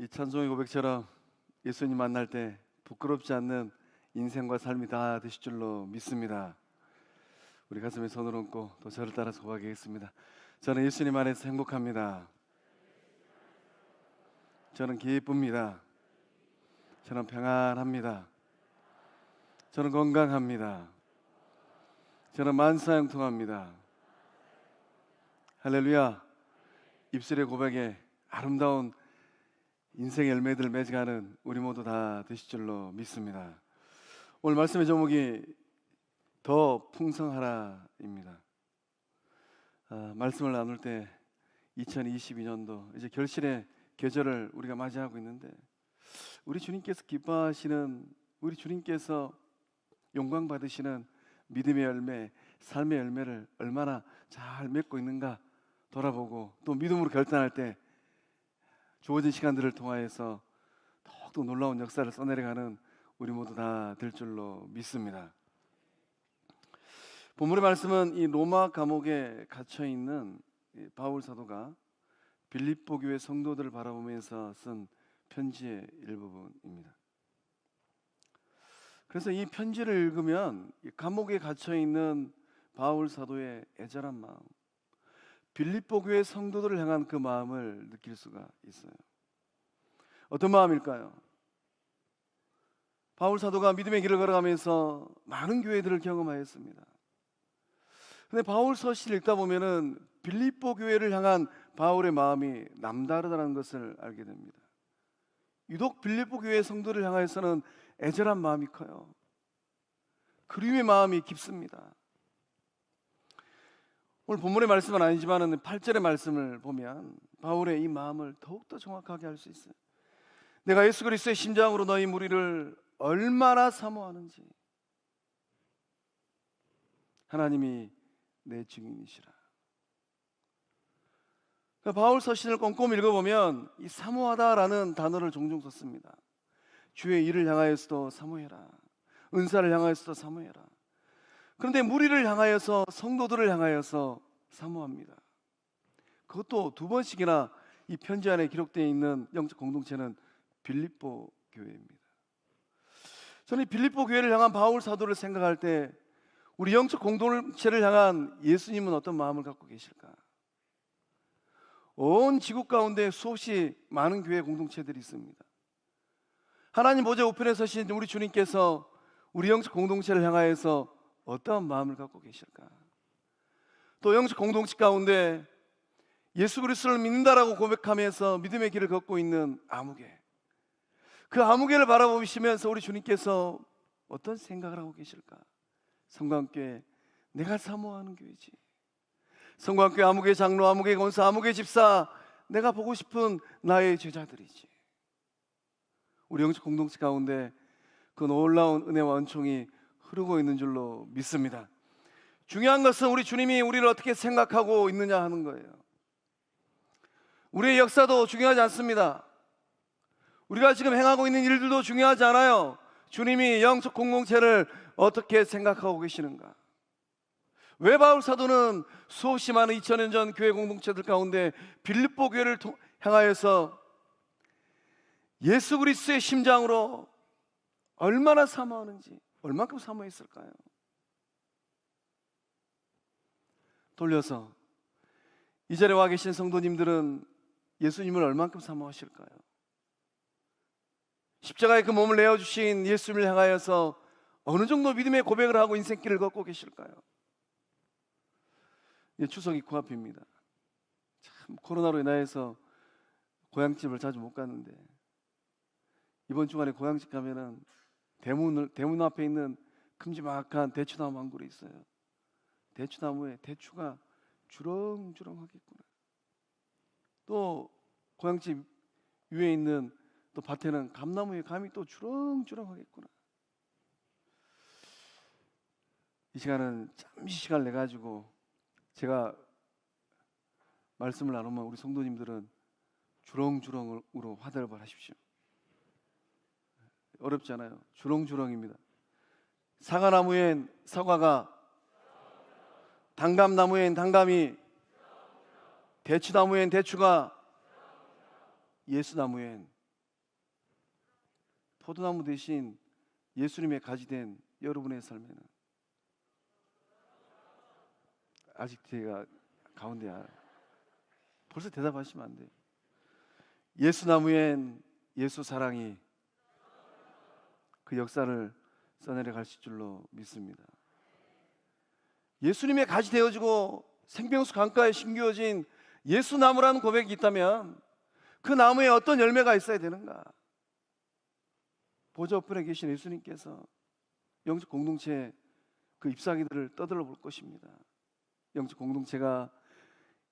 이 찬송의 고백처럼 예수님 만날 때 부끄럽지 않는 인생과 삶이 다 되실 줄로 믿습니다. 우리 가슴에 손을 얹고 또 저를 따라서 고백하겠습니다. 저는 예수님 안에서 행복합니다. 저는 기쁩니다. 저는 평안합니다. 저는 건강합니다. 저는 만사형통합니다. 할렐루야. 입술의 고백에 아름다운 인생의 열매들을 맺어가는 우리 모두 다 되실 줄로 믿습니다. 오늘 말씀의 제목이 더 풍성하라입니다. 말씀을 나눌 때 2022년도 이제 결실의 계절을 우리가 맞이하고 있는데, 우리 주님께서 기뻐하시는, 우리 주님께서 영광 받으시는 믿음의 열매, 삶의 열매를 얼마나 잘 맺고 있는가 돌아보고, 또 믿음으로 결단할 때 주어진 시간들을 통하여서 더욱더 놀라운 역사를 써내려가는 우리 모두 다 될 줄로 믿습니다. 본문의 말씀은 이 로마 감옥에 갇혀있는 바울 사도가 빌립보 교회 성도들을 바라보면서 쓴 편지의 일부분입니다. 그래서 이 편지를 읽으면 감옥에 갇혀있는 바울 사도의 애절한 마음, 빌립보 교회 성도들을 향한 그 마음을 느낄 수가 있어요. 어떤 마음일까요? 바울 사도가 믿음의 길을 걸어가면서 많은 교회들을 경험하였습니다. 근데 바울 서시를 읽다 보면은 빌립보 교회를 향한 바울의 마음이 남다르다는 것을 알게 됩니다. 유독 빌립보 교회 성도를 향하여서는 애절한 마음이 커요. 그리움의 마음이 깊습니다. 오늘 본문의 말씀은 아니지만 8절의 말씀을 보면 바울의 이 마음을 더욱더 정확하게 알 수 있어요. 내가 예수 그리스도의 심장으로 너희 무리를 얼마나 사모하는지 하나님이 내 증인이시라. 그러니까 바울 서신을 꼼꼼히 읽어보면 이 사모하다라는 단어를 종종 썼습니다. 주의 일을 향하여서도 사모해라, 은사를 향하여서도 사모해라. 그런데 무리를 향하여서, 성도들을 향하여서 사모합니다. 그것도 두 번씩이나 이 편지 안에 기록되어 있는 영적 공동체는 빌립보 교회입니다. 저는 이 빌립보 교회를 향한 바울 사도를 생각할 때 우리 영적 공동체를 향한 예수님은 어떤 마음을 갖고 계실까? 온 지구 가운데 수없이 많은 교회 공동체들이 있습니다. 하나님 보좌 우편에 서신 우리 주님께서 우리 영적 공동체를 향하여서 어떠한 마음을 갖고 계실까? 또 영적 공동체 가운데 예수 그리스도를 믿는다라고 고백하면서 믿음의 길을 걷고 있는 아무개, 그 아무개를 바라보시면서 우리 주님께서 어떤 생각을 하고 계실까? 성광교회, 내가 사모하는 교회지. 성광교회 아무개 장로, 아무개 권사, 아무개 집사, 내가 보고 싶은 나의 제자들이지. 우리 영적 공동체 가운데 그 놀라운 은혜와 은총이 흐르고 있는 줄로 믿습니다. 중요한 것은 우리 주님이 우리를 어떻게 생각하고 있느냐 하는 거예요. 우리의 역사도 중요하지 않습니다. 우리가 지금 행하고 있는 일들도 중요하지 않아요. 주님이 영적 공동체를 어떻게 생각하고 계시는가? 왜 바울 사도는 수없이 많은 2000년 전 교회 공동체들 가운데 빌립보 교회를 향하여서 예수 그리스도의 심장으로 얼마나 사모하는지, 얼만큼 사모했을까요? 돌려서 이 자리에 와 계신 성도님들은 예수님을 얼만큼 사모하실까요? 십자가에 그 몸을 내어주신 예수님을 향하여서 어느 정도 믿음의 고백을 하고 인생길을 걷고 계실까요? 추석이 코앞입니다. 참 코로나로 인하여서 고향집을 자주 못 가는데, 이번 주간에 고향집 가면은 대문 앞에 있는 큼지막한 대추나무 한 그루 있어요. 대추나무에 대추가 주렁주렁하겠구나. 또 고향집 위에 있는 또 밭에는 감나무에 감이 또 주렁주렁하겠구나. 이 시간은 잠시 시간을 내 가지고 제가 말씀을 나누면 우리 성도님들은 주렁주렁으로 화답을 하십시오. 어렵지 않아요. 주렁주렁입니다. 사과나무엔 사과가, 단감나무엔 단감이, 대추나무엔 대추가, 예수나무엔 포도나무 대신 예수님의 가지 된 여러분의 삶에는 아직 제가 가운데야. 벌써 대답하시면 안 돼요. 예수나무엔 예수 사랑이 그 역사를 써내려 가실 줄로 믿습니다. 예수님의 가지 되어지고 생명수 강가에 심겨진 예수나무라는 고백이 있다면 그 나무에 어떤 열매가 있어야 되는가? 보좌 우편에 계신 예수님께서 영적 공동체 그 잎사귀들을 떠들어 볼 것입니다. 영적 공동체가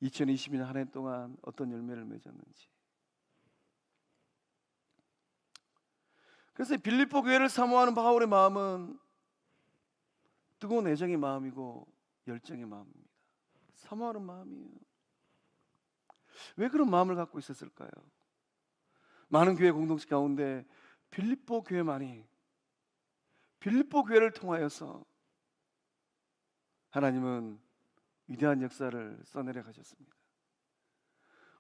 2022년 한 해 동안 어떤 열매를 맺었는지. 그래서 빌립보 교회를 사모하는 바울의 마음은 뜨거운 애정의 마음이고 열정의 마음입니다. 사모하는 마음이에요. 왜 그런 마음을 갖고 있었을까요? 많은 교회 공동체 가운데 빌립보 교회만이 빌립보 교회를 통하여서 하나님은 위대한 역사를 써내려 가셨습니다.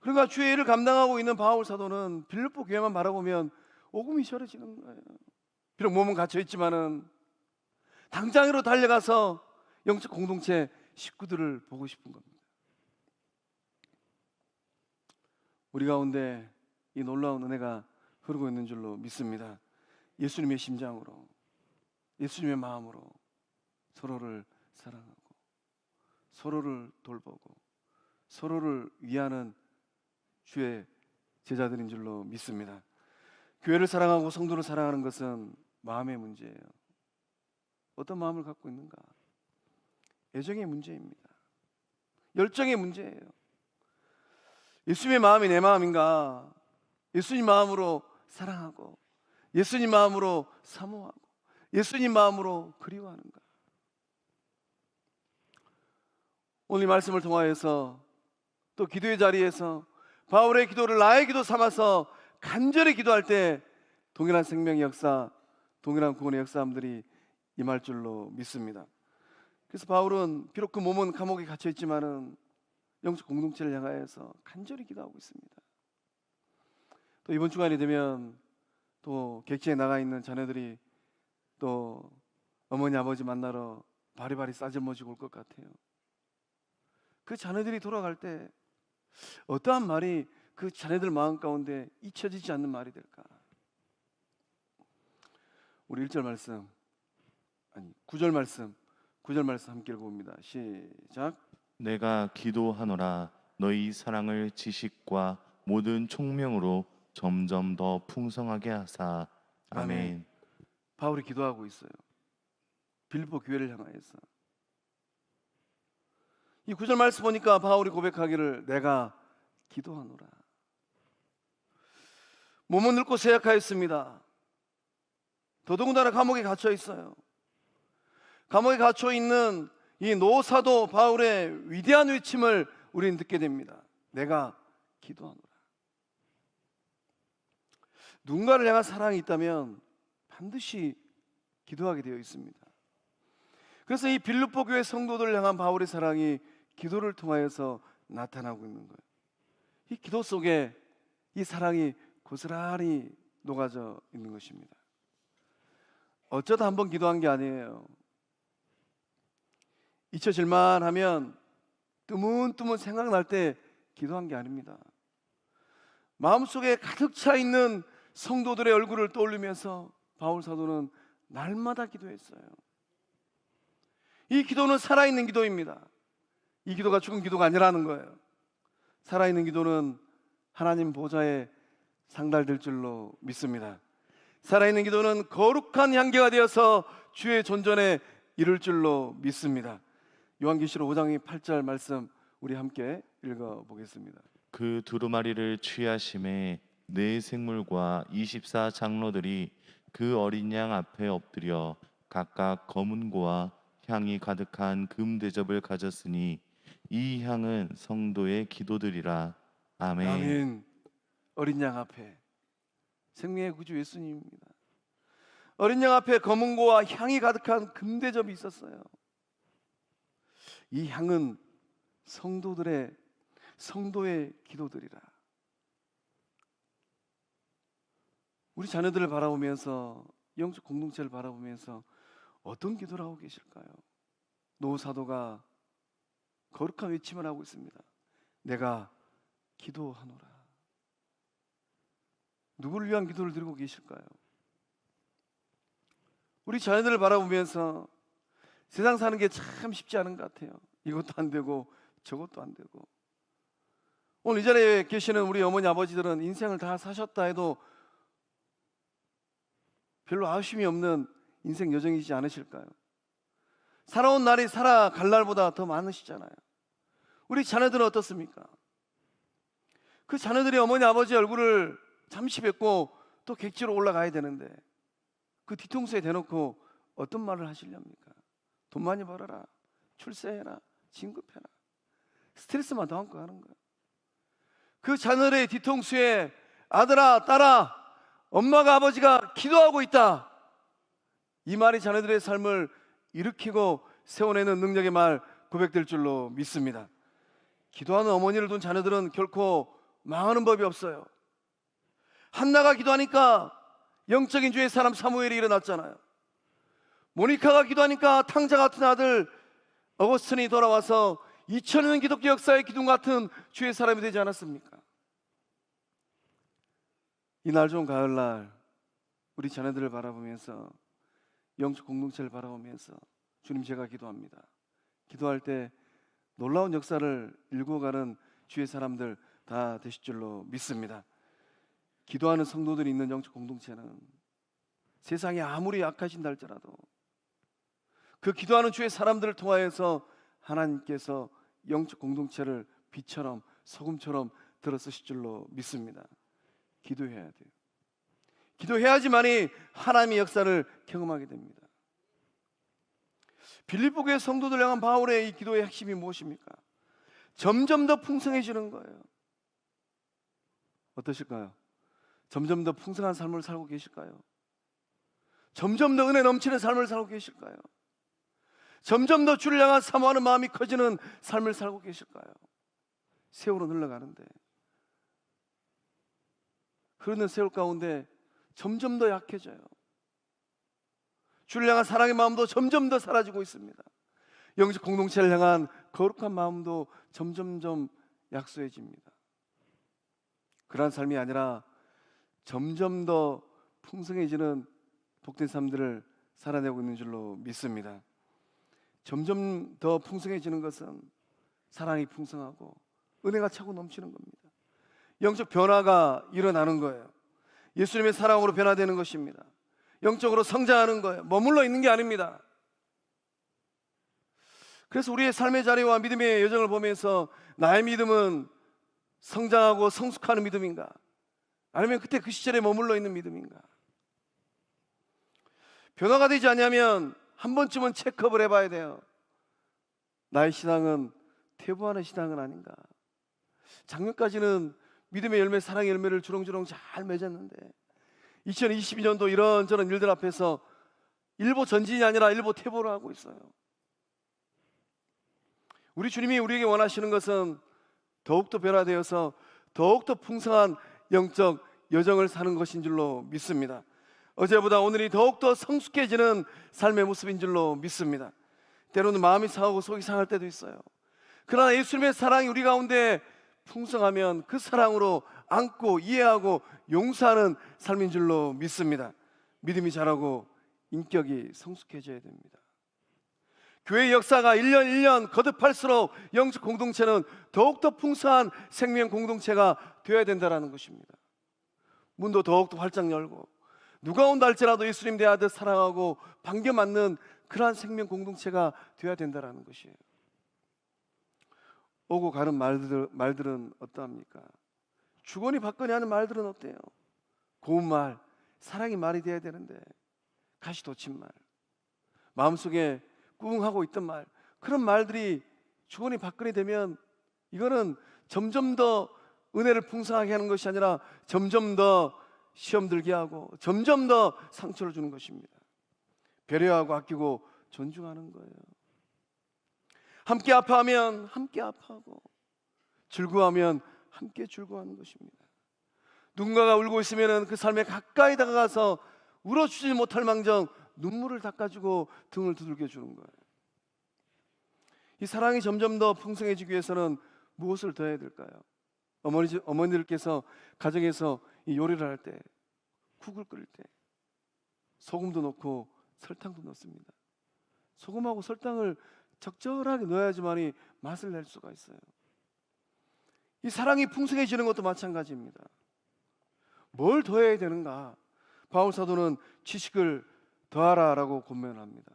그러니까 주의 일을 감당하고 있는 바울 사도는 빌립보 교회만 바라보면 오금이 시원해지는 거예요. 비록 몸은 갇혀 있지만은 당장으로 달려가서 영적 공동체 식구들을 보고 싶은 겁니다. 우리 가운데 이 놀라운 은혜가 흐르고 있는 줄로 믿습니다. 예수님의 심장으로, 예수님의 마음으로 서로를 사랑하고 서로를 돌보고 서로를 위하는 주의 제자들인 줄로 믿습니다. 교회를 사랑하고 성도를 사랑하는 것은 마음의 문제예요. 어떤 마음을 갖고 있는가? 애정의 문제입니다. 열정의 문제예요. 예수님의 마음이 내 마음인가? 예수님 마음으로 사랑하고 예수님 마음으로 사모하고 예수님 마음으로 그리워하는가? 오늘 이 말씀을 통하여서 또 기도의 자리에서 바울의 기도를 나의 기도 삼아서 간절히 기도할 때 동일한 생명의 역사, 동일한 구원의 역사함들이 임할 줄로 믿습니다. 그래서 바울은 비록 그 몸은 감옥에 갇혀 있지만은 영적 공동체를 향하여서 간절히 기도하고 있습니다. 또 이번 주간이 되면 또 객지에 나가 있는 자녀들이 또 어머니 아버지 만나러 바리바리 싸질머지고 올 것 같아요. 그 자녀들이 돌아갈 때 어떠한 말이 그 자녀들 마음 가운데 잊혀지지 않는 말이 될까? 우리 1절 말씀, 아니 9절 말씀 함께 읽어봅니다. 시작. 내가 기도하노라 너희 사랑을 지식과 모든 총명으로 점점 더 풍성하게 하사. 아멘. 바울이 기도하고 있어요. 빌립보 교회를 향하여서. 이 9절 말씀 보니까 바울이 고백하기를 내가 기도하노라. 몸은 늙고 쇠약하였습니다. 더더군다나 감옥에 갇혀 있어요. 감옥에 갇혀 있는 이 노사도 바울의 위대한 외침을 우리는 듣게 됩니다. 내가 기도하노라. 누군가를 향한 사랑이 있다면 반드시 기도하게 되어 있습니다. 그래서 이 빌립보 교회 성도들을 향한 바울의 사랑이 기도를 통하여서 나타나고 있는 거예요. 이 기도 속에 이 사랑이 고스란히 녹아져 있는 것입니다. 어쩌다 한번 기도한 게 아니에요. 잊혀질만 하면 뜨문뜨문 생각날 때 기도한 게 아닙니다. 마음속에 가득 차 있는 성도들의 얼굴을 떠올리면서 바울 사도는 날마다 기도했어요. 이 기도는 살아있는 기도입니다. 이 기도가 죽은 기도가 아니라는 거예요. 살아있는 기도는 하나님 보좌에 상달될 줄로 믿습니다. 살아있는 기도는 거룩한 향기가 되어서 주의 존전에 이룰 줄로 믿습니다. 요한계시록 5장 8절 말씀 우리 함께 읽어보겠습니다. 그 두루마리를 취하심에 네 생물과 24 장로들이 그 어린 양 앞에 엎드려 각각 검은 고와 향이 가득한 금 대접을 가졌으니 이 향은 성도의 기도들이라. 아멘. 아멘. 어린 양 앞에 생명의 구주 예수님입니다. 어린 양 앞에 검은 고와 향이 가득한 금 대접이 있었어요. 이 향은 성도의 기도들이라. 우리 자녀들을 바라보면서, 영적 공동체를 바라보면서 어떤 기도를 하고 계실까요? 노 사도가 거룩한 외침을 하고 있습니다. 내가 기도하노라. 누구를 위한 기도를 드리고 계실까요? 우리 자녀들을 바라보면서 세상 사는 게 참 쉽지 않은 것 같아요. 이것도 안 되고 저것도 안 되고. 오늘 이 자리에 계시는 우리 어머니 아버지들은 인생을 다 사셨다 해도 별로 아쉬움이 없는 인생 여정이지 않으실까요? 살아온 날이 살아갈 날보다 더 많으시잖아요. 우리 자녀들은 어떻습니까? 그 자녀들이 어머니 아버지 얼굴을 잠시 뵙고 또 객지로 올라가야 되는데 그 뒤통수에 대놓고 어떤 말을 하시렵니까? 돈 많이 벌어라, 출세해라, 진급해라. 스트레스만 더 안고 가는 거예요. 그 자녀의 뒤통수에 아들아, 딸아, 엄마가 아버지가 기도하고 있다. 이 말이 자녀들의 삶을 일으키고 세워내는 능력의 말 고백될 줄로 믿습니다. 기도하는 어머니를 둔 자녀들은 결코 망하는 법이 없어요. 한나가 기도하니까 영적인 주의 사람 사무엘이 일어났잖아요. 모니카가 기도하니까 탕자 같은 아들 어거스틴이 돌아와서 2000년 기독교 역사의 기둥 같은 주의 사람이 되지 않았습니까? 이날 좋은 가을날 우리 자녀들을 바라보면서, 영적 공동체를 바라보면서 주님, 제가 기도합니다. 기도할 때 놀라운 역사를 일구어가는 주의 사람들 다 되실 줄로 믿습니다. 기도하는 성도들이 있는 영적 공동체는 세상이 아무리 약하신다 할지라도 그 기도하는 주의 사람들을 통하여서 하나님께서 영적 공동체를 빛처럼 소금처럼 들어쓰실 줄로 믿습니다. 기도해야 돼요. 기도해야지만이 하나님의 역사를 경험하게 됩니다. 빌립보 교회 성도들 향한 바울의 이 기도의 핵심이 무엇입니까? 점점 더 풍성해지는 거예요. 어떠실까요? 점점 더 풍성한 삶을 살고 계실까요? 점점 더 은혜 넘치는 삶을 살고 계실까요? 점점 더 주를 향한 사모하는 마음이 커지는 삶을 살고 계실까요? 세월은 흘러가는데 흐르는 세월 가운데 점점 더 약해져요. 주를 향한 사랑의 마음도 점점 더 사라지고 있습니다. 영적 공동체를 향한 거룩한 마음도 점점점 약소해집니다. 그러한 삶이 아니라 점점 더 풍성해지는 복된 삶들을 살아내고 있는 줄로 믿습니다. 점점 더 풍성해지는 것은 사랑이 풍성하고 은혜가 차고 넘치는 겁니다. 영적 변화가 일어나는 거예요. 예수님의 사랑으로 변화되는 것입니다. 영적으로 성장하는 거예요. 머물러 있는 게 아닙니다. 그래서 우리의 삶의 자리와 믿음의 여정을 보면서 나의 믿음은 성장하고 성숙하는 믿음인가? 아니면 그때 그 시절에 머물러 있는 믿음인가? 변화가 되지 않으면 한 번쯤은 체크업을 해봐야 돼요. 나의 신앙은 퇴보하는 신앙은 아닌가? 작년까지는 믿음의 열매, 사랑의 열매를 주렁주렁 잘 맺었는데 2022년도 이런저런 일들 앞에서 일보 전진이 아니라 일보 퇴보를 하고 있어요. 우리 주님이 우리에게 원하시는 것은 더욱더 변화되어서 더욱더 풍성한 영적 여정을 사는 것인 줄로 믿습니다. 어제보다 오늘이 더욱더 성숙해지는 삶의 모습인 줄로 믿습니다. 때로는 마음이 상하고 속이 상할 때도 있어요. 그러나 예수님의 사랑이 우리 가운데 풍성하면 그 사랑으로 안고 이해하고 용서하는 삶인 줄로 믿습니다. 믿음이 자라고 인격이 성숙해져야 됩니다. 교회의 역사가 1년 1년 거듭할수록 영적 공동체는 더욱더 풍성한 생명 공동체가 되어야 된다는 것입니다. 문도 더욱더 활짝 열고 누가 온다 할지라도 예수님 대하듯 사랑하고 반겨 맞는 그러한 생명 공동체가 되어야 된다는 것이에요. 오고 가는 말들은 어떠합니까? 주거니 받거니 하는 말들은 어때요? 고운 말, 사랑의 말이 돼야 되는데 가시돋친 말, 마음속에 꿍하고 있던 말, 그런 말들이 주거니 받거니 되면 이거는 점점 더 은혜를 풍성하게 하는 것이 아니라 점점 더 시험 들게 하고 점점 더 상처를 주는 것입니다. 배려하고 아끼고 존중하는 거예요. 함께 아파하면 함께 아파하고 즐거워하면 함께 즐거워하는 것입니다. 누군가가 울고 있으면 그 삶에 가까이 다가가서 울어주지 못할 망정 눈물을 닦아주고 등을 두들겨 주는 거예요. 이 사랑이 점점 더 풍성해지기 위해서는 무엇을 더 해야 될까요? 어머니들께서 가정에서 이 요리를 할 때, 국을 끓일 때 소금도 넣고 설탕도 넣습니다. 소금하고 설탕을 적절하게 넣어야지만이 맛을 낼 수가 있어요. 이 사랑이 풍성해지는 것도 마찬가지입니다. 뭘 더해야 되는가? 바울 사도는 지식을 더하라라고 권면합니다.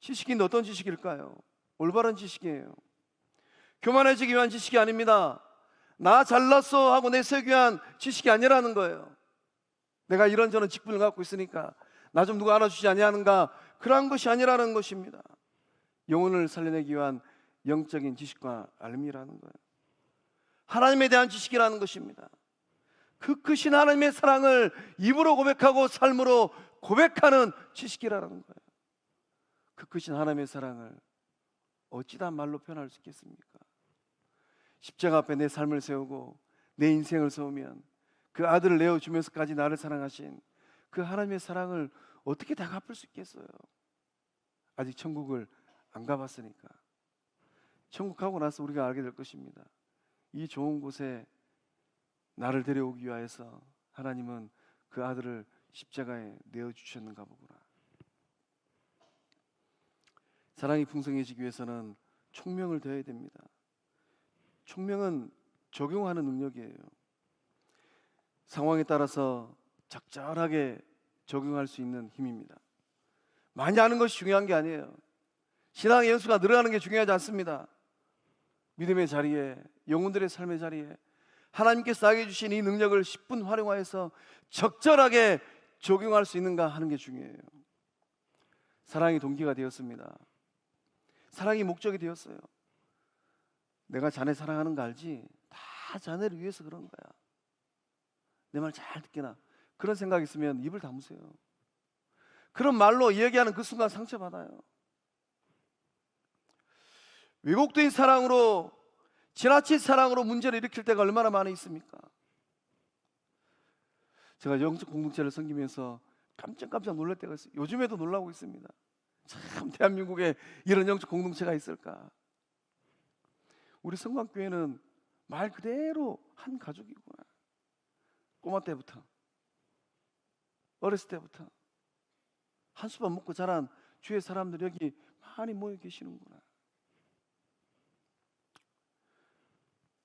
지식인데 어떤 지식일까요? 올바른 지식이에요. 교만해지기 위한 지식이 아닙니다. 나 잘났어 하고 내세우기 위한 지식이 아니라는 거예요. 내가 이런저런 직분을 갖고 있으니까 나 좀 누가 알아주지 아니하는가, 그러한 것이 아니라는 것입니다. 영혼을 살려내기 위한 영적인 지식과 알미라는 거예요. 하나님에 대한 지식이라는 것입니다. 그 크신 하나님의 사랑을 입으로 고백하고 삶으로 고백하는 지식이라는 거예요. 그 크신 하나님의 사랑을 어찌다 말로 표현할 수 있겠습니까? 십자가 앞에 내 삶을 세우고 내 인생을 세우면 그 아들을 내어주면서까지 나를 사랑하신 그 하나님의 사랑을 어떻게 다 갚을 수 있겠어요? 아직 천국을 안 가봤으니까. 천국 가고 나서 우리가 알게 될 것입니다. 이 좋은 곳에 나를 데려오기 위하여서 하나님은 그 아들을 십자가에 내어주셨는가 보구나. 사랑이 풍성해지기 위해서는 총명을 더해야 됩니다. 총명은 적용하는 능력이에요. 상황에 따라서 적절하게 적용할 수 있는 힘입니다. 많이 아는 것이 중요한 게 아니에요. 신앙의 연수가 늘어가는 게 중요하지 않습니다. 믿음의 자리에, 영혼들의 삶의 자리에 하나님께서 나에게 주신 이 능력을 10분 활용하여서 적절하게 적용할 수 있는가 하는 게 중요해요. 사랑이 동기가 되었습니다. 사랑이 목적이 되었어요. 내가 자네 사랑하는 거 알지? 다 자네를 위해서 그런 거야. 내 말 잘 듣게나. 그런 생각이 있으면 입을 다무세요. 그런 말로 이야기하는 그 순간 상처받아요. 왜곡된 사랑으로, 지나친 사랑으로 문제를 일으킬 때가 얼마나 많이 있습니까? 제가 영적 공동체를 섬기면서 깜짝깜짝 놀랄 때가 있어요. 요즘에도 놀라고 있습니다. 참 대한민국에 이런 영적 공동체가 있을까? 우리 성곽교회는 말 그대로 한 가족이구나. 꼬마 때부터, 어렸을 때부터 한수밥 먹고 자란 주의 사람들이 여기 많이 모여 계시는구나.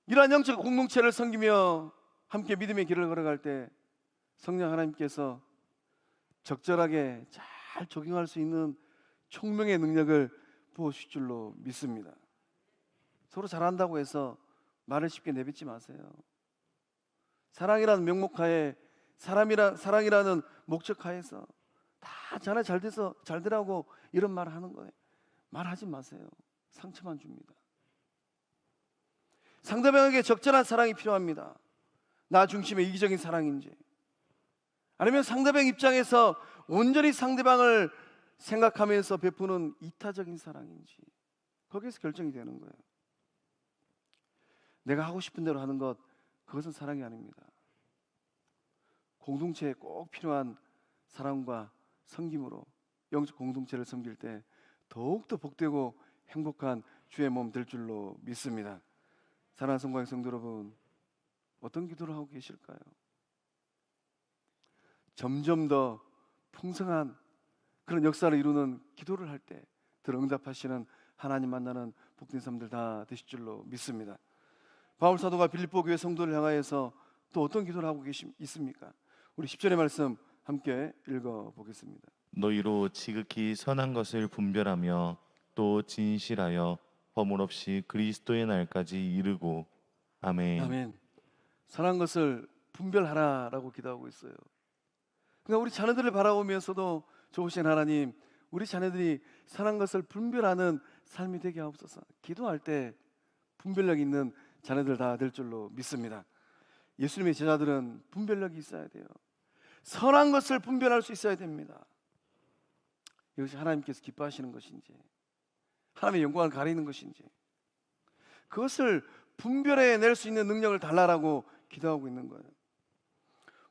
이러한 영적 공동체를 섬기며 함께 믿음의 길을 걸어갈 때 성령 하나님께서 적절하게 잘 적용할 수 있는 총명의 능력을 부어주실 줄로 믿습니다. 서로 잘한다고 해서 말을 쉽게 내뱉지 마세요. 사랑이라는 명목하에, 사랑이라는 목적하에서 다 자네 잘 돼서 잘 되라고 이런 말을 하는 거예요. 말하지 마세요. 상처만 줍니다. 상대방에게 적절한 사랑이 필요합니다. 나 중심의 이기적인 사랑인지, 아니면 상대방 입장에서 온전히 상대방을 생각하면서 베푸는 이타적인 사랑인지, 거기에서 결정이 되는 거예요. 내가 하고 싶은 대로 하는 것, 그것은 사랑이 아닙니다. 공동체에 꼭 필요한 사랑과 섬김으로 영적 공동체를 섬길 때 더욱더 복되고 행복한 주의 몸 될 줄로 믿습니다. 사랑하는 성광 성도 여러분, 어떤 기도를 하고 계실까요? 점점 더 풍성한 그런 역사를 이루는 기도를 할 때 늘 응답하시는 하나님 만나는 복된 삶들 다 되실 줄로 믿습니다. 바울 사도가 빌립보 교회 성도를 향하여서 또 어떤 기도를 하고 있습니까? 우리 10절의 말씀 함께 읽어보겠습니다. 너희로 지극히 선한 것을 분별하며 또 진실하여 허물 없이 그리스도의 날까지 이르고. 아멘. 아멘. 선한 것을 분별하라라고 기도하고 있어요. 그러니까 우리 자녀들을 바라보면서도 좋으신 하나님, 우리 자녀들이 선한 것을 분별하는 삶이 되게 하옵소서. 기도할 때 분별력 있는 자녀들 다 될 줄로 믿습니다. 예수님의 제자들은 분별력이 있어야 돼요. 선한 것을 분별할 수 있어야 됩니다. 이것이 하나님께서 기뻐하시는 것인지, 하나님의 영광을 가리는 것인지, 그것을 분별해낼 수 있는 능력을 달라라고 기도하고 있는 거예요.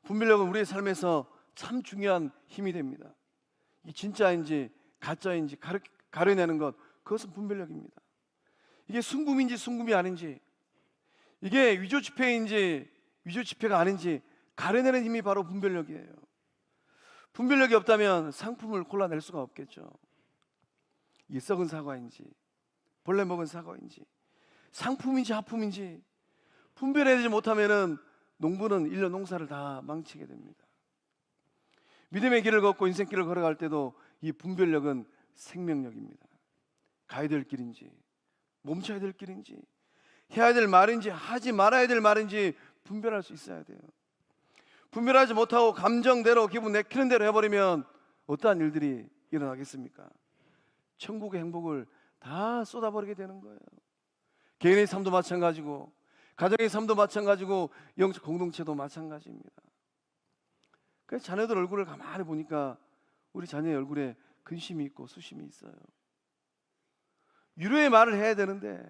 분별력은 우리의 삶에서 참 중요한 힘이 됩니다. 이 진짜인지 가짜인지 가려내는 것, 그것은 분별력입니다. 이게 순금인지 순금이 아닌지, 이게 위조 지폐인지 위조 지폐가 아닌지 가려내는 힘이 바로 분별력이에요. 분별력이 없다면 상품을 골라낼 수가 없겠죠. 이게 썩은 사과인지 벌레 먹은 사과인지 상품인지 하품인지 분별해내지 못하면은 농부는 1년 농사를 다 망치게 됩니다. 믿음의 길을 걷고 인생길을 걸어갈 때도 이 분별력은 생명력입니다. 가야 될 길인지 멈춰야 될 길인지 해야 될 말인지 하지 말아야 될 말인지 분별할 수 있어야 돼요. 분별하지 못하고 감정대로 기분 내키는 대로 해버리면 어떠한 일들이 일어나겠습니까? 천국의 행복을 다 쏟아버리게 되는 거예요. 개인의 삶도 마찬가지고 가정의 삶도 마찬가지고 영적 공동체도 마찬가지입니다. 그래서 자녀들 얼굴을 가만히 보니까 우리 자녀의 얼굴에 근심이 있고 수심이 있어요. 위로의 말을 해야 되는데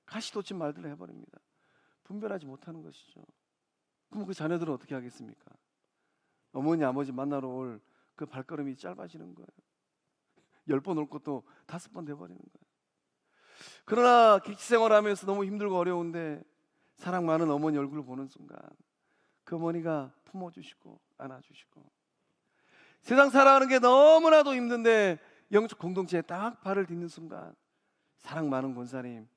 가시돋친 말들을 해버립니다. 분별하지 못하는 것이죠. 그럼 그 자녀들은 어떻게 하겠습니까? 어머니 아버지 만나러 올 그 발걸음이 짧아지는 거예요. 10번 올 것도 5번 돼버리는 거예요. 그러나 객지생활하면서 너무 힘들고 어려운데 사랑 많은 어머니 얼굴을 보는 순간 그 어머니가 품어주시고 안아주시고, 세상 살아가는 게 너무나도 힘든데 영적 공동체에 딱 발을 딛는 순간 사랑 많은 권사님,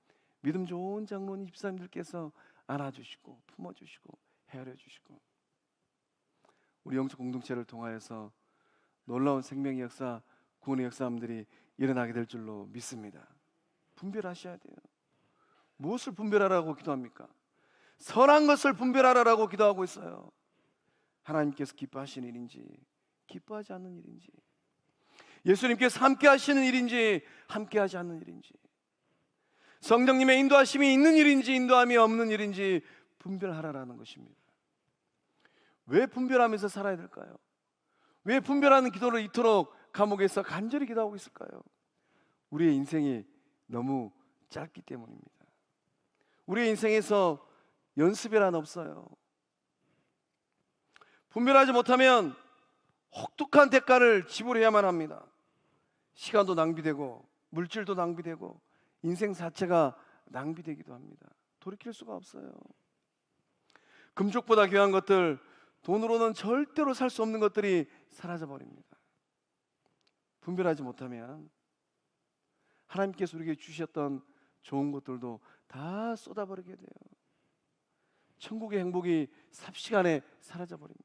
믿음 좋은 장로님 집사님들께서 안아주시고 품어주시고 헤아려주시고, 우리 영적 공동체를 통하여서 놀라운 생명의 역사, 구원의 역사들이 일어나게 될 줄로 믿습니다. 분별하셔야 돼요. 무엇을 분별하라고 기도합니까? 선한 것을 분별하라고 기도하고 있어요. 하나님께서 기뻐하시는 일인지 기뻐하지 않는 일인지, 예수님께서 함께 하시는 일인지 함께 하지 않는 일인지, 성령님의 인도하심이 있는 일인지 인도함이 없는 일인지 분별하라는 것입니다. 왜 분별하면서 살아야 될까요? 왜 분별하는 기도를 이토록 감옥에서 간절히 기도하고 있을까요? 우리의 인생이 너무 짧기 때문입니다. 우리의 인생에서 연습이란 없어요. 분별하지 못하면 혹독한 대가를 지불해야만 합니다. 시간도 낭비되고 물질도 낭비되고 인생 자체가 낭비되기도 합니다. 돌이킬 수가 없어요. 금쪽보다 귀한 것들, 돈으로는 절대로 살 수 없는 것들이 사라져 버립니다. 분별하지 못하면 하나님께서 우리에게 주셨던 좋은 것들도 다 쏟아버리게 돼요. 천국의 행복이 삽시간에 사라져 버립니다.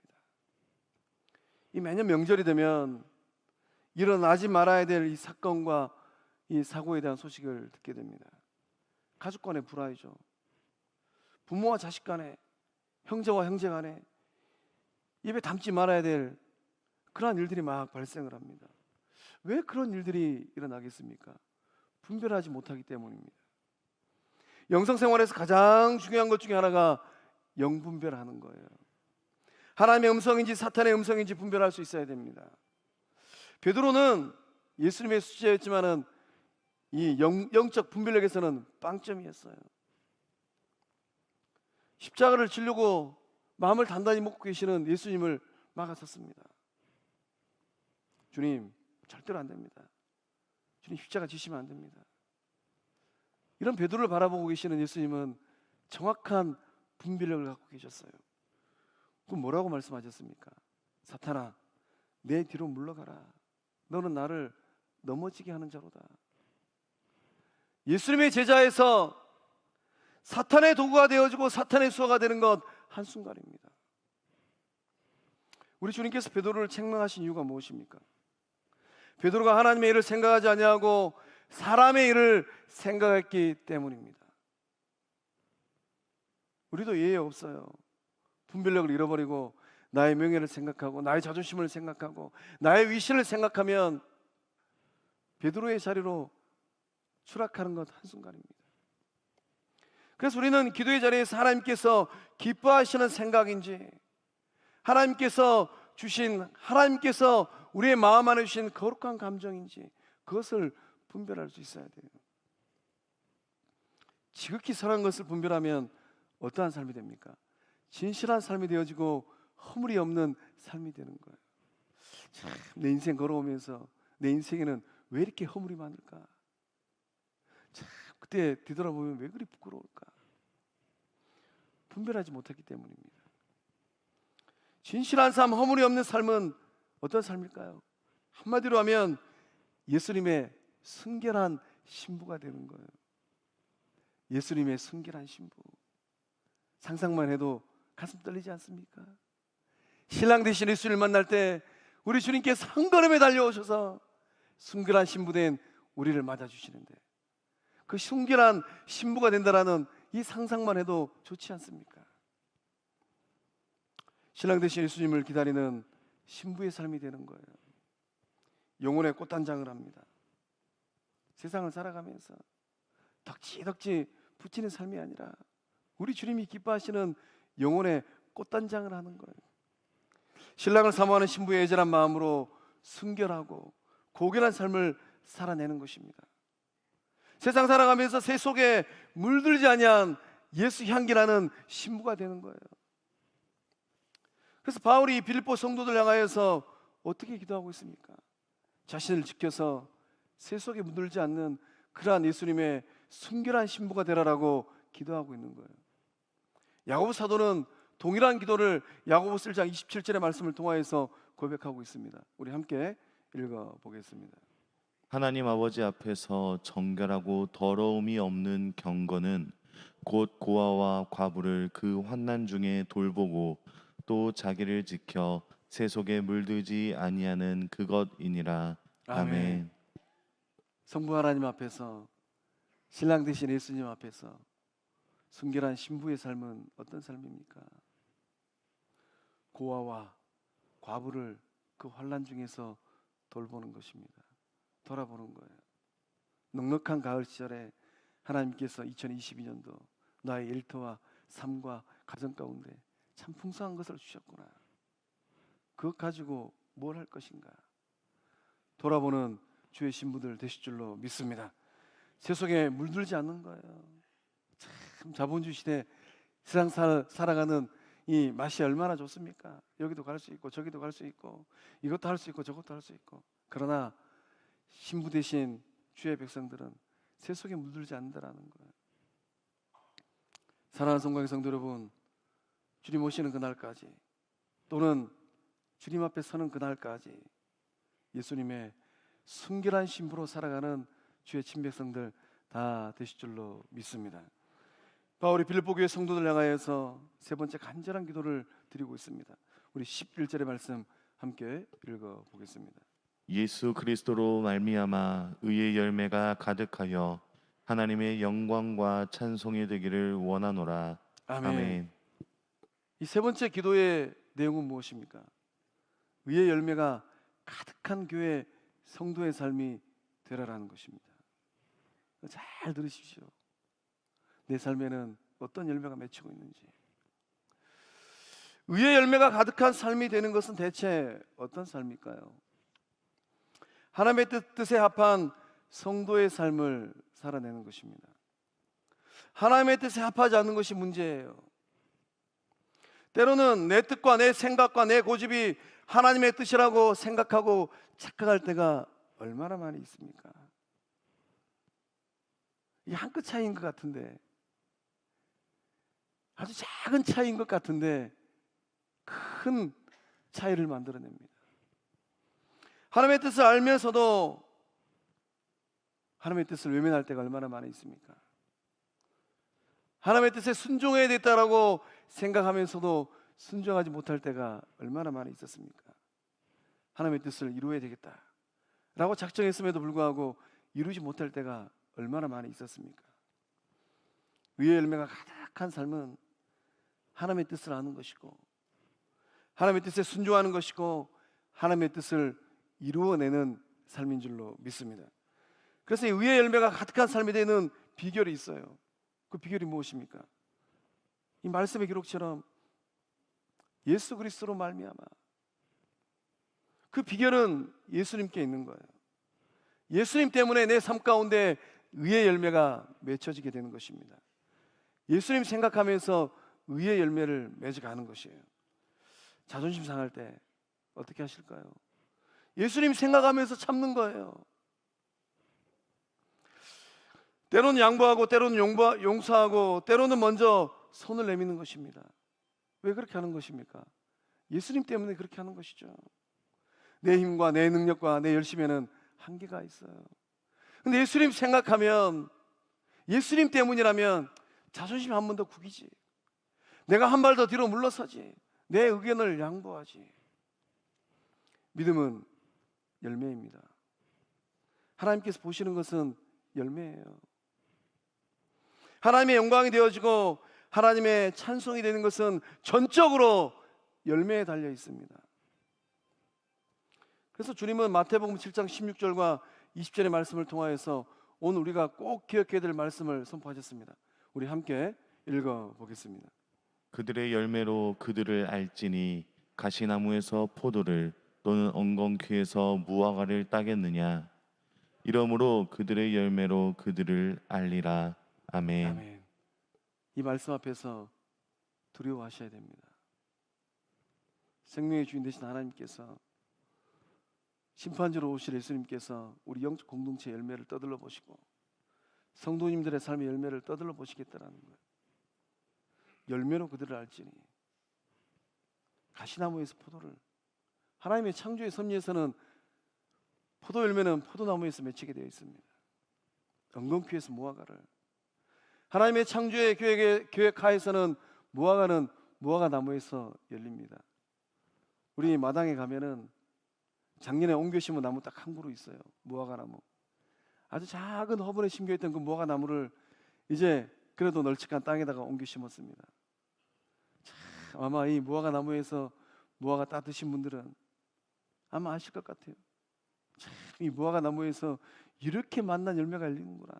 이 매년 명절이 되면 일어나지 말아야 될 이 사건과 이 사고에 대한 소식을 듣게 됩니다. 가족 간의 불화이죠. 부모와 자식 간에, 형제와 형제 간에 입에 담지 말아야 될 그러한 일들이 막 발생을 합니다. 왜 그런 일들이 일어나겠습니까? 분별하지 못하기 때문입니다. 영성생활에서 가장 중요한 것 중에 하나가 영분별하는 거예요. 하나님의 음성인지 사탄의 음성인지 분별할 수 있어야 됩니다. 베드로는 예수님의 수제였지만은 이 영적 분별력에서는 빵점이었어요. 십자가를 지려고 마음을 단단히 먹고 계시는 예수님을 막아섰습니다. 주님, 절대로 안 됩니다. 주님, 십자가 지시면 안 됩니다. 이런 베드로를 바라보고 계시는 예수님은 정확한 분별력을 갖고 계셨어요. 그럼 뭐라고 말씀하셨습니까? 사탄아, 내 뒤로 물러가라. 너는 나를 넘어지게 하는 자로다. 예수님의 제자에서 사탄의 도구가 되어지고 사탄의 수호가 되는 것 한순간입니다. 우리 주님께서 베드로를 책망하신 이유가 무엇입니까? 베드로가 하나님의 일을 생각하지 아니하고 사람의 일을 생각했기 때문입니다. 우리도 예외 없어요. 분별력을 잃어버리고 나의 명예를 생각하고 나의 자존심을 생각하고 나의 위신을 생각하면 베드로의 자리로 추락하는 것 한순간입니다. 그래서 우리는 기도의 자리에서 하나님께서 기뻐하시는 생각인지, 하나님께서 우리의 마음 안에 주신 거룩한 감정인지 그것을 분별할 수 있어야 돼요. 지극히 선한 것을 분별하면 어떠한 삶이 됩니까? 진실한 삶이 되어지고 허물이 없는 삶이 되는 거예요. 참, 내 인생 걸어오면서 내 인생에는 왜 이렇게 허물이 많을까? 참, 그때 뒤돌아보면 왜 그리 부끄러울까? 분별하지 못했기 때문입니다. 진실한 삶, 허물이 없는 삶은 어떤 삶일까요? 한마디로 하면 예수님의 순결한 신부가 되는 거예요. 예수님의 순결한 신부. 상상만 해도 가슴 떨리지 않습니까? 신랑 되신 예수님을 만날 때 우리 주님께서 한 걸음에 달려오셔서 순결한 신부된 우리를 맞아주시는데, 그 순결한 신부가 된다라는 이 상상만 해도 좋지 않습니까? 신랑 되신 예수님을 기다리는 신부의 삶이 되는 거예요. 영혼의 꽃단장을 합니다. 세상을 살아가면서 덕지덕지 붙이는 삶이 아니라 우리 주님이 기뻐하시는 영혼의 꽃단장을 하는 거예요. 신랑을 사모하는 신부의 애절한 마음으로 순결하고 고결한 삶을 살아내는 것입니다. 세상 살아가면서 새 속에 물들지 아니한 예수 향기라는 신부가 되는 거예요. 그래서 바울이 빌립보 성도들 향하여서 어떻게 기도하고 있습니까? 자신을 지켜서 새 속에 물들지 않는 그러한 예수님의 순결한 신부가 되라라고 기도하고 있는 거예요. 야고보 사도는 동일한 기도를 야고보서 1장 27절의 말씀을 통하여서 고백하고 있습니다. 우리 함께 읽어보겠습니다. 하나님 아버지 앞에서 정결하고 더러움이 없는 경건은 곧 고아와 과부를 그 환난 중에 돌보고 또 자기를 지켜 세속에 물들지 아니하는 그것이니라. 아멘. 성부 하나님 앞에서, 신랑 되신 예수님 앞에서 순결한 신부의 삶은 어떤 삶입니까? 고아와 과부를 그 환난 중에서 돌보는 것입니다. 돌아보는 거예요. 넉넉한 가을 시절에 하나님께서 2022년도 나의 일터와 삶과 가정 가운데 참 풍성한 것을 주셨구나. 그것 가지고 뭘 할 것인가? 돌아보는 주의 신부들 되실 줄로 믿습니다. 세속에 물들지 않는 거예요. 참 자본주의 시대 세상 살아가는 이 맛이 얼마나 좋습니까? 여기도 갈 수 있고 저기도 갈 수 있고 이것도 할 수 있고 저것도 할 수 있고. 그러나 신부 되신 주의 백성들은 세속에 물들지 않는다라는 거예요. 사랑하는 성광의 성도 여러분, 주님 오시는 그날까지, 또는 주님 앞에 서는 그날까지 예수님의 순결한 신부로 살아가는 주의 친백성들 다 되실 줄로 믿습니다. 바울이 빌립보 교회 성도들 향하여서 세 번째 간절한 기도를 드리고 있습니다. 우리 11절의 말씀 함께 읽어보겠습니다. 예수 그리스도로 말미암아 의의 열매가 가득하여 하나님의 영광과 찬송이 되기를 원하노라. 아멘. 이 세 번째 기도의 내용은 무엇입니까? 의의 열매가 가득한 교회 성도의 삶이 되라라는 것입니다. 잘 들으십시오. 내 삶에는 어떤 열매가 맺히고 있는지. 의의 열매가 가득한 삶이 되는 것은 대체 어떤 삶일까요? 하나님의 뜻에 합한 성도의 삶을 살아내는 것입니다. 하나님의 뜻에 합하지 않는 것이 문제예요. 때로는 내 뜻과 내 생각과 내 고집이 하나님의 뜻이라고 생각하고 착각할 때가 얼마나 많이 있습니까? 이 한 끗 차이인 것 같은데, 아주 작은 차이인 것 같은데 큰 차이를 만들어냅니다. 하나님의 뜻을 알면서도 하나님의 뜻을 외면할 때가 얼마나 많이 있습니까? 하나님의 뜻에 순종해야 됐다라고 생각하면서도 순종하지 못할 때가 얼마나 많이 있었습니까? 하나님의 뜻을 이루어야 되겠다라고 작정했음에도 불구하고 이루지 못할 때가 얼마나 많이 있었습니까? 의의 열매가 가득한 삶은 하나님의 뜻을 아는 것이고 하나님의 뜻에 순종하는 것이고 하나님의 뜻을 이루어내는 삶인 줄로 믿습니다. 그래서 이 의의 열매가 가득한 삶이 되는 비결이 있어요. 그 비결이 무엇입니까? 이 말씀의 기록처럼 예수 그리스도로 말미암아. 그 비결은 예수님께 있는 거예요. 예수님 때문에 내 삶 가운데 의의 열매가 맺혀지게 되는 것입니다. 예수님 생각하면서 의의 열매를 맺어가는 것이에요. 자존심 상할 때 어떻게 하실까요? 예수님 생각하면서 참는 거예요. 때로는 양보하고 때로는 용서하고 때로는 먼저 손을 내미는 것입니다. 왜 그렇게 하는 것입니까? 예수님 때문에 그렇게 하는 것이죠. 내 힘과 내 능력과 내 열심에는 한계가 있어요. 근데 예수님 생각하면, 예수님 때문이라면 자존심 한 번 더 구기지, 내가 한 발 더 뒤로 물러서지, 내 의견을 양보하지. 믿음은 열매입니다. 하나님께서 보시는 것은 열매예요. 하나님의 영광이 되어지고 하나님의 찬송이 되는 것은 전적으로 열매에 달려 있습니다. 그래서 주님은 마태복음 7장 16절과 20절의 말씀을 통하여서 오늘 우리가 꼭 기억해야 될 말씀을 선포하셨습니다. 우리 함께 읽어보겠습니다. 그들의 열매로 그들을 알지니 가시나무에서 포도를 또는 엉겅퀴에서 무화과를 따겠느냐. 이러므로 그들의 열매로 그들을 알리라. 아멘. 아멘. 이 말씀 앞에서 두려워하셔야 됩니다. 생명의 주인 되신 하나님께서, 심판주로 오실 예수님께서 우리 영적 공동체 열매를 떠들러 보시고 성도님들의 삶의 열매를 떠들러 보시겠다라는 거예요. 열매로 그들을 알지니. 가시나무에서 포도를, 하나님의 창조의 섭리에서는 포도 열매는 포도나무에서 맺히게 되어 있습니다. 엉겅퀴에서 무화과를, 하나님의 창조의 계획하에서는 무화과는 무화과 나무에서 열립니다. 우리 마당에 가면은 작년에 옮겨 심은 나무 딱 한 그루 있어요. 무화과 나무. 아주 작은 화분에 심겨있던 그 무화과 나무를 이제 그래도 널찍한 땅에다가 옮겨 심었습니다. 참, 아마 이 무화과 나무에서 무화과 따 드신 분들은 아마 아실 것 같아요. 참, 이 무화과 나무에서 이렇게 맛난 열매가 열리는구나.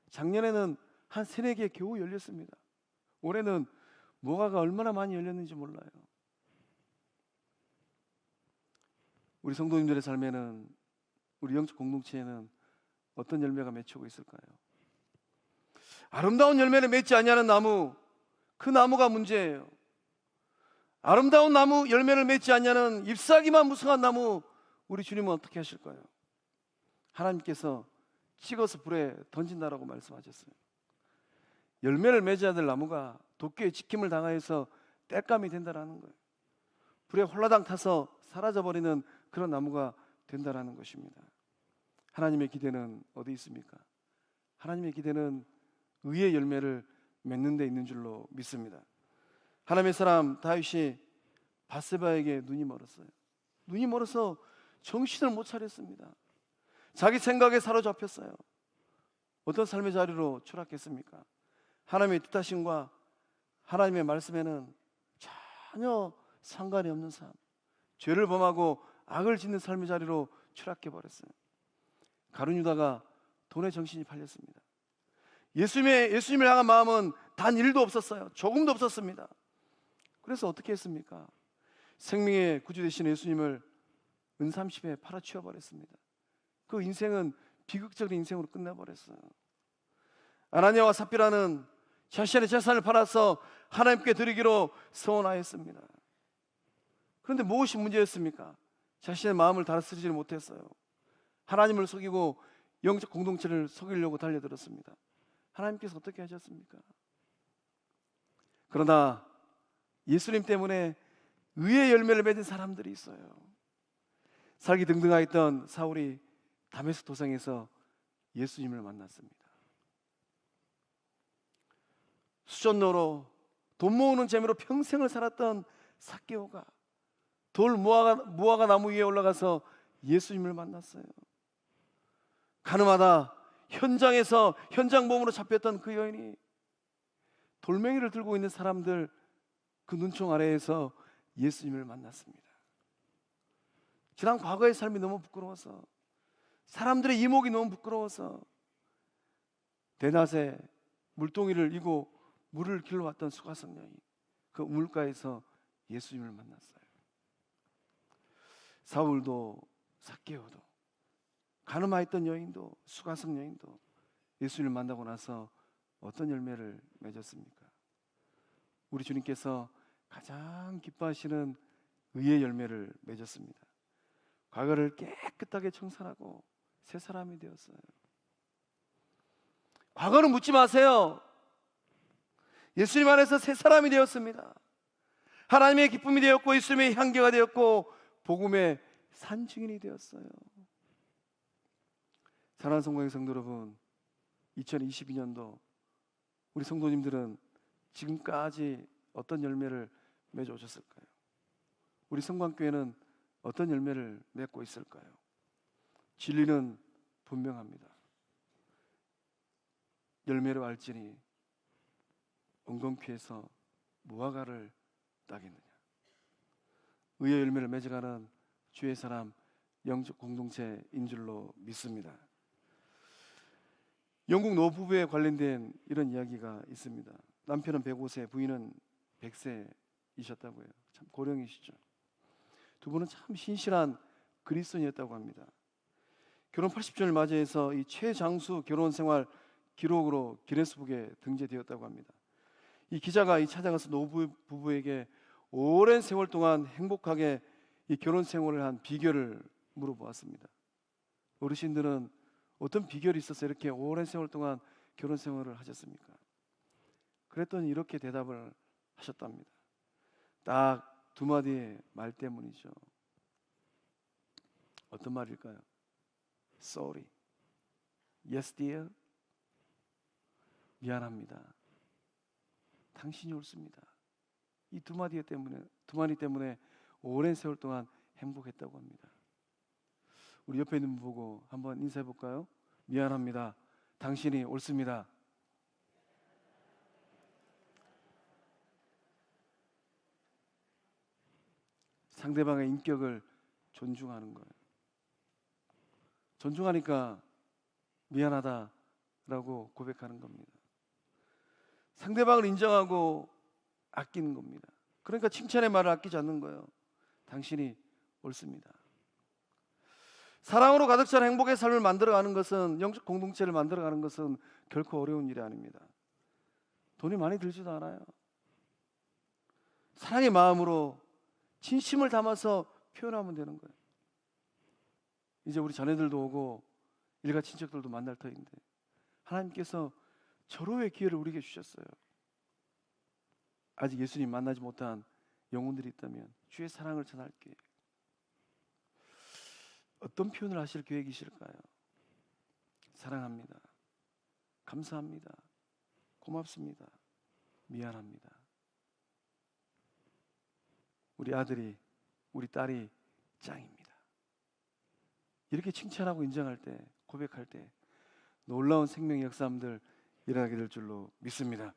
작년에는 한 3-4개 겨우 열렸습니다. 올해는 무화과가 얼마나 많이 열렸는지 몰라요. 우리 성도님들의 삶에는, 우리 영적 공동체에는 어떤 열매가 맺히고 있을까요? 아름다운 열매를 맺지 아니하는 나무, 그 나무가 문제예요. 아름다운 나무 열매를 맺지 아니하는 잎사귀만 무성한 나무, 우리 주님은 어떻게 하실까요? 하나님께서 찍어서 불에 던진다라고 말씀하셨어요. 열매를 맺어야 될 나무가 도끼에 지킴을 당하여서 땔감이 된다라는 거예요. 불에 홀라당 타서 사라져버리는 그런 나무가 된다라는 것입니다. 하나님의 기대는 어디 있습니까? 하나님의 기대는 의의 열매를 맺는 데 있는 줄로 믿습니다. 하나님의 사람 다윗이 밧세바에게 눈이 멀었어요. 눈이 멀어서 정신을 못 차렸습니다. 자기 생각에 사로잡혔어요. 어떤 삶의 자리로 추락했습니까? 하나님의 뜻하심과 하나님의 말씀에는 전혀 상관이 없는 삶, 죄를 범하고 악을 짓는 삶의 자리로 추락해버렸어요. 가룟 유다가 돈에 정신이 팔렸습니다. 예수님을 향한 마음은 단 1도 없었어요. 조금도 없었습니다. 그래서 어떻게 했습니까? 생명의 구주 되신 예수님을 은삼십에 팔아치워 버렸습니다. 그 인생은 비극적인 인생으로 끝나버렸어요. 아나니아와 삽비라는 자신의 재산을 팔아서 하나님께 드리기로 서원하였습니다. 그런데 무엇이 문제였습니까? 자신의 마음을 다스리지 못했어요. 하나님을 속이고 영적 공동체를 속이려고 달려들었습니다. 하나님께서 어떻게 하셨습니까? 그러나 예수님 때문에 의의 열매를 맺은 사람들이 있어요. 살기 등등하였던 사울이 다메섹 도상에서 예수님을 만났습니다. 수전노로 돈 모으는 재미로 평생을 살았던 삭개오가 무화과 나무 위에 올라가서 예수님을 만났어요. 가늠하다 현장에서 현장범으로 잡혔던 그 여인이 돌멩이를 들고 있는 사람들 그 눈총 아래에서 예수님을 만났습니다. 지난 과거의 삶이 너무 부끄러워서, 사람들의 이목이 너무 부끄러워서 대낮에 물동이를 이고 물을 길러왔던 수가성 여인, 그 우물가에서 예수님을 만났어요. 사울도 삭개오도 가늠하였던 여인도 수가성 여인도 예수님을 만나고 나서 어떤 열매를 맺었습니까? 우리 주님께서 가장 기뻐하시는 의의 열매를 맺었습니다. 과거를 깨끗하게 청산하고 새 사람이 되었어요. 과거는 묻지 마세요. 예수님 안에서 새 사람이 되었습니다. 하나님의 기쁨이 되었고 예수님의 향기가 되었고 복음의 산증인이 되었어요. 사랑하는 성도의 성도 여러분, 2022년도 우리 성도님들은 지금까지 어떤 열매를 맺어 오셨을까요? 우리 성광교회는 어떤 열매를 맺고 있을까요? 진리는 분명합니다. 열매로 알지니 엉겅퀴에서 무화과를 따겠느냐. 의의 열매를 맺어가는 주의 사람 영적 공동체인 줄로 믿습니다. 영국 노부부에 관련된 이런 이야기가 있습니다. 남편은 105세, 부인은 100세이셨다고 해요. 참 고령이시죠. 두 분은 참 신실한 그리스도인이었다고 합니다. 결혼 80주년을 맞이해서 이 최장수 결혼 생활 기록으로 기네스북에 등재되었다고 합니다. 이 기자가 찾아가서 노부부에게 오랜 세월 동안 행복하게 이 결혼 생활을 한 비결을 물어보았습니다. 어르신들은 어떤 비결이 있어서 이렇게 오랜 세월 동안 결혼 생활을 하셨습니까? 그랬더니 이렇게 대답을 하셨답니다. 딱 두 마디의 말 때문이죠. 어떤 말일까요? Sorry. Yes, dear. 미안합니다. 당신이 옳습니다. 이 두 마디 때문에 오랜 세월 동안 행복했다고 합니다. 우리 옆에 있는 분 보고 한번 인사해 볼까요? 미안합니다. 당신이 옳습니다. 상대방의 인격을 존중하는 거예요. 존중하니까 미안하다라고 고백하는 겁니다. 상대방을 인정하고 아끼는 겁니다. 그러니까 칭찬의 말을 아끼지 않는 거예요. 당신이 옳습니다. 사랑으로 가득 찬 행복의 삶을 만들어가는 것은, 영적 공동체를 만들어가는 것은 결코 어려운 일이 아닙니다. 돈이 많이 들지도 않아요. 사랑의 마음으로 진심을 담아서 표현하면 되는 거예요. 이제 우리 자녀들도 오고 일가 친척들도 만날 터인데 하나님께서 절호의 기회를 우리에게 주셨어요. 아직 예수님 만나지 못한 영혼들이 있다면 주의 사랑을 전할게. 어떤 표현을 하실 계획이실까요? 사랑합니다. 감사합니다. 고맙습니다. 미안합니다. 우리 아들이, 우리 딸이 짱입니다. 이렇게 칭찬하고 인정할 때, 고백할 때 놀라운 생명의 역사함들 일어나게 될 줄로 믿습니다.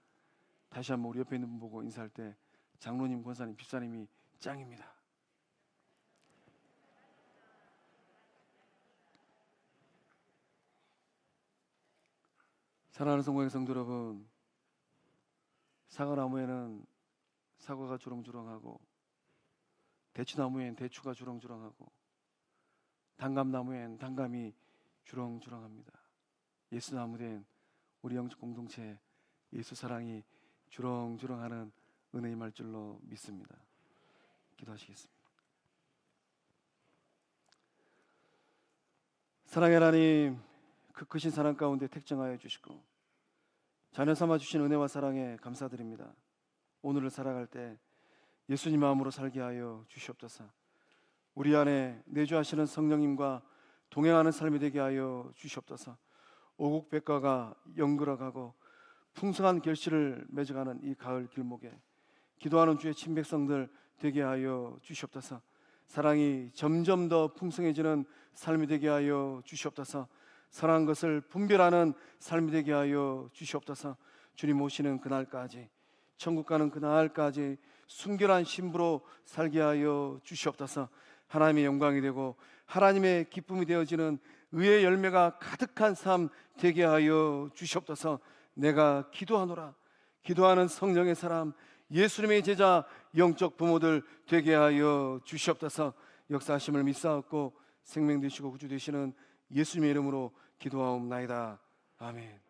다시 한번 우리 옆에 있는 분 보고 인사할 때 장로님, 권사님, 집사님이 짱입니다. 사랑하는 성공의 성도 여러분, 사과나무에는 사과가 주렁주렁하고 대추나무엔 대추가 주렁주렁하고 단감나무엔 단감이 주렁주렁합니다. 예수나무된 우리 영적 공동체 예수 사랑이 주렁주렁하는 은혜의 말 줄로 믿습니다. 기도하시겠습니다. 사랑의 하나님, 그 크신 사랑 가운데 택정하여 주시고 자녀 삼아 주신 은혜와 사랑에 감사드립니다. 오늘을 살아갈 때 예수님 마음으로 살게 하여 주시옵소서. 우리 안에 내주하시는 성령님과 동행하는 삶이 되게 하여 주시옵소서. 오국백과가 연그러가고 풍성한 결실을 맺어가는 이 가을 길목에 기도하는 주의 친백성들 되게 하여 주시옵소서. 사랑이 점점 더 풍성해지는 삶이 되게 하여 주시옵소서. 선한 것을 분별하는 삶이 되게 하여 주시옵소서. 주님 오시는 그날까지, 천국 가는 그날까지 순결한 신부로 살게 하여 주시옵소서. 하나님의 영광이 되고 하나님의 기쁨이 되어지는 의의 열매가 가득한 삶 되게 하여 주시옵소서. 내가 기도하노라. 기도하는 성령의 사람, 예수님의 제자, 영적 부모들 되게 하여 주시옵소서. 역사하심을 믿사옵고 생명 되시고 구주 되시는 예수님의 이름으로 기도하옵나이다. 아멘.